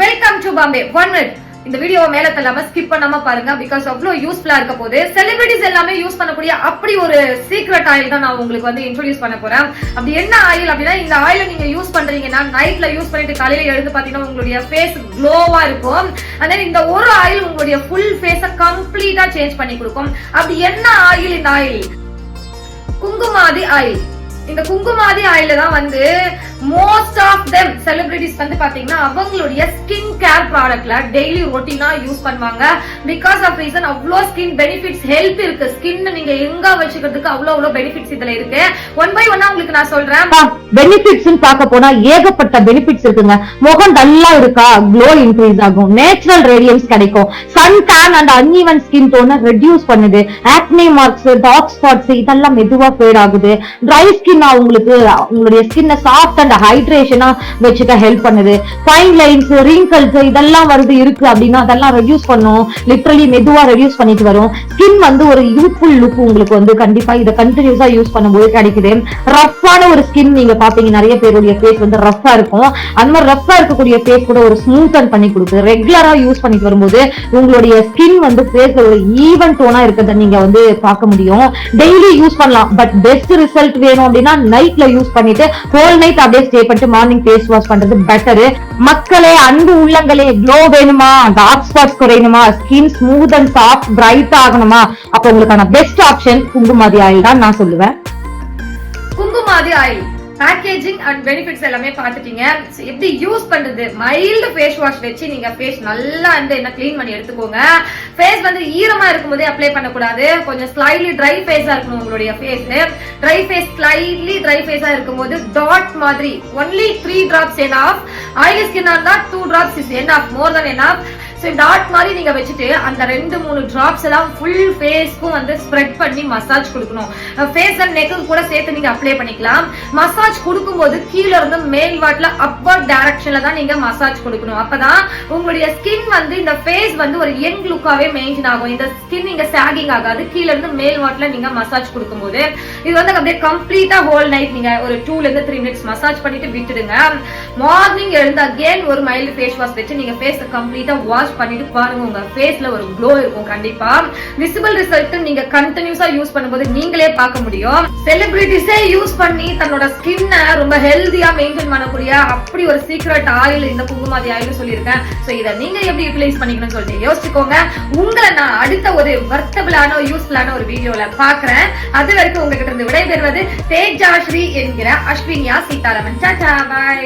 Welcome to Bombay 1 minute. இந்த வீடியோவை மேல தள்ளாம ஸ்கிப் பண்ணாம பாருங்க. பிகாஸ் அவ்வளவு யூஸ்ஃபுல்லா இருக்க போது. செலிபிரிட்டிஸ் எல்லாமே யூஸ் பண்ணக்கூடிய அப்படி ஒரு சீக்ரெட் ஆயில் தான் நான் உங்களுக்கு வந்து இன்ட்ரோடியூஸ் பண்ண போறேன். அப்படி என்ன ஆயில் அப்படின்னா, இந்த ஆயில நீங்க யூஸ் பண்றீங்கன்னா நைட்ல யூஸ் பண்ணிட்டு காலையில எழுந்து பாத்தீங்கன்னா உங்களுடைய ஃபேஸ் க்ளோவா இருக்கும். அதனால இந்த ஒரு ஆயில் உங்களுடைய ஃபுல் ஃபேஸ கம்ப்ளீட்டா சேஞ்ச் பண்ணி கொடுக்கும். அப்படி என்ன ஆயில்? இந்த ஆயில் குங்குமாதி ஆயில். இந்த குங்குமாதி ஆயில தான் வந்து மோஸ்ட் ஆஃப் தெம் செலிபிரிட்டிஸ் வந்து பாத்தீங்கன்னா அவங்களுடைய ஸ்கின் கேர் ப்ராடக்ட்ல டெய்லி ரொட்டீனா யூஸ் பண்ணுவாங்க. பிகாஸ் ஆஃப் ரீசன் அவ்வளோ ஸ்கின் பெனிஃபிட்ஸ் ஹெல்த் இருக்கு. ஸ்கின் நீங்க எங்க வச்சுக்கிறதுக்கு அவ்வளவு பெனிஃபிட்ஸ் இதுல இருக்கு. ஒன் பை ஒன்னா உங்களுக்கு நான் சொல்றேன். பெனிஃபிட்ஸ் பார்க்க போனா ஏகப்பட்ட பெனிஃபிட்ஸ் இருக்குங்க. முகம் நல்லா இருக்கா, க்ளோ இன்க்ரீஸ் ஆகும், நேச்சுரல் ரேடியன்ஸ் கிடைக்கும், sun tan and uneven skin டோனை ரெடியூஸ் பண்ணுது, ஆக்னி மார்க்ஸ், டார்க் ஸ்பாட்ஸ் இதெல்லாம் மெதுவா ஃபேட் ஆகுது, ட்ரை ஸ்கின் உங்களுக்கு உங்களுடைய ஸ்கின்னை சாஃப்ட் அண்ட் ஹைட்ரேஷனா வச்சுக்க ஹெல்ப் பண்ணுது, ஃபைன் லைன்ஸ், ரிங்கிள்ஸ் இதெல்லாம் வருது இருக்கு அப்படின்னா அதெல்லாம் ரெடியூஸ் பண்ணும். லிட்டரலி மெதுவா ரெடியூஸ் பண்ணிட்டு வரும். ஸ்கின் வந்து ஒரு யூத்ஃபுல் லுக் உங்களுக்கு வந்து கண்டிப்பா இதை கண்டினியூஸா யூஸ் பண்ணும்போது கிடைக்குது. ரஃப்பான ஒரு ஸ்கின் நீங்க பாத்தீங்க, நிறைய பேருடைய ஃபேஸ் வந்து ரஃப்பா இருக்கும். அந்த மாதிரி ரஃப்பா இருக்கக்கூடிய ஃபேஸ் கூட ஒரு ஸ்மூத்தன் பண்ணி கொடுக்குது. ரெகுலரா யூஸ் பண்ணிட்டு வரும்போது உங்களுடைய ஸ்கின் வந்து ஃபேஸ்ல ஒரு ஈவன் டோனா இருக்கிறத நீங்க வந்து பார்க்க முடியும். டெய்லி யூஸ் பண்ணலாம். பட் பெஸ்ட் ரிசல்ட் வேணும் அப்படின்னா நைட்ல யூஸ் பண்ணிட்டு ஹோல் நைட் அப்படியே ஸ்டே பண்ணிட்டு மார்னிங் ஃபேஸ் வாஷ் பண்றது பெட்டர். மக்களே, அன்பு உள்ளங்களே, க்ளோ வேணுமா, டார்க் ஸ்பாட்ஸ் குறையணுமா, skin smooth and soft bright ஆகணுமா, அப்ப உங்களுக்கான பெஸ்ட் ஆப்ஷன் குங்குமாதி ஆயில் தான் நான் சொல்லுவேன். Kumkumadi oil packaging and benefits எல்லாமே பாத்துட்டீங்க. எப்படி யூஸ் பண்றது? மைல்டு ஃபேஸ் வாஷ் வச்சு நீங்க ஃபேஸ் நல்லா என்ன கிளீன் பண்ணி எடுத்துக்கோங்க. ஃபேஸ் வந்து ஈரமா இருக்கும்போதே அப்ளை பண்ணக்கூடாது. கொஞ்சம் ஸ்லைட்லி ட்ரை ஃபேஸா இருக்கணும் உங்களுடைய face. Dry face slightly dry ஃபேஸா இருக்கும்போது டாட் மாதிரி ஒன்லி 3 drops enough. ஆயிலி ஸ்கின்னா இருந்தா 2 drops is enough, more than enough. So dot மாதிரி நீங்க வச்சுட்டு அந்த 2-3 டிராப்ஸ் எல்லாம் ஃபுல் ஃபேஸ்க்கும் வந்து ஸ்ப்ரெட் பண்ணி மசாஜ் கொடுக்கணும். ஃபேஸ் அண்ட் நெக்கு கூட சேர்த்து நீங்க அப்ளை பண்ணிக்கலாம். மசாஜ் கொடுக்கும்போது கீழ இருந்து மேல் வாட்ல அப்பர் டைரக்ஷன்ல தான் நீங்க மசாஜ் கொடுக்கணும். அப்பதான் உங்களுடைய ஸ்கின் வந்து இந்த ஃபேஸ் வந்து ஒரு யங் லுக்காவே மெயின்டைன் ஆகும். இந்த ஸ்கின் நீங்க சாகிங் ஆகாது. கீழ இருந்து மேல் வாட்ல நீங்க மசாஜ் கொடுக்கும்போது இது வந்து அப்படியே கம்ப்ளீட்டா ஹோல் நைட் நீங்க ஒரு 2 to 3 minutes மசாஜ் பண்ணிட்டு விட்டுடுங்க. மார்னிங் எழுந்து அகைன் ஒரு மைல்டு ஃபேஸ் வாஷ் வச்சு நீங்க ஃபேஸ் கம்ப்ளீட்டா வாஷ் பண்ணிட்டு பாருங்க. உங்க ஃபேஸ்ல ஒரு க்ளோ இருக்கும். கண்டிப்பா விசிபிள் ரிசல்ட் நீங்க கண்டினியூஸா யூஸ் பண்ணும்போது நீங்களே பார்க்க முடியும். செலிபிரிட்டிஸே யூஸ் பண்ணி தன்னோட ஸ்கின்னை ரொம்ப ஹெல்தியா மெயின்டைன் பண்ணக்கூடிய அப்படி ஒரு சீக்ரெட் ஆயில் இந்த குங்குமாதி ஆயில் சொல்லியிருக்கேன். சோ இதை நீங்க எப்படி யூட்டிலைஸ் பண்ணிக்கணும்னு சொல்லிட்டு யோசிச்சுக்கோங்க. உங்களை நான் அடுத்த ஒரு வர்த்தபிளான யூஸ்ஃபுல்லான ஒரு வீடியோல பாக்குறேன். அது வரைக்கும் உங்ககிட்ட இருந்து விடைபெறுவது தேஜாஸ்ரீ என்கிற அஸ்வினியா சீதாராமன். டாடா, பை.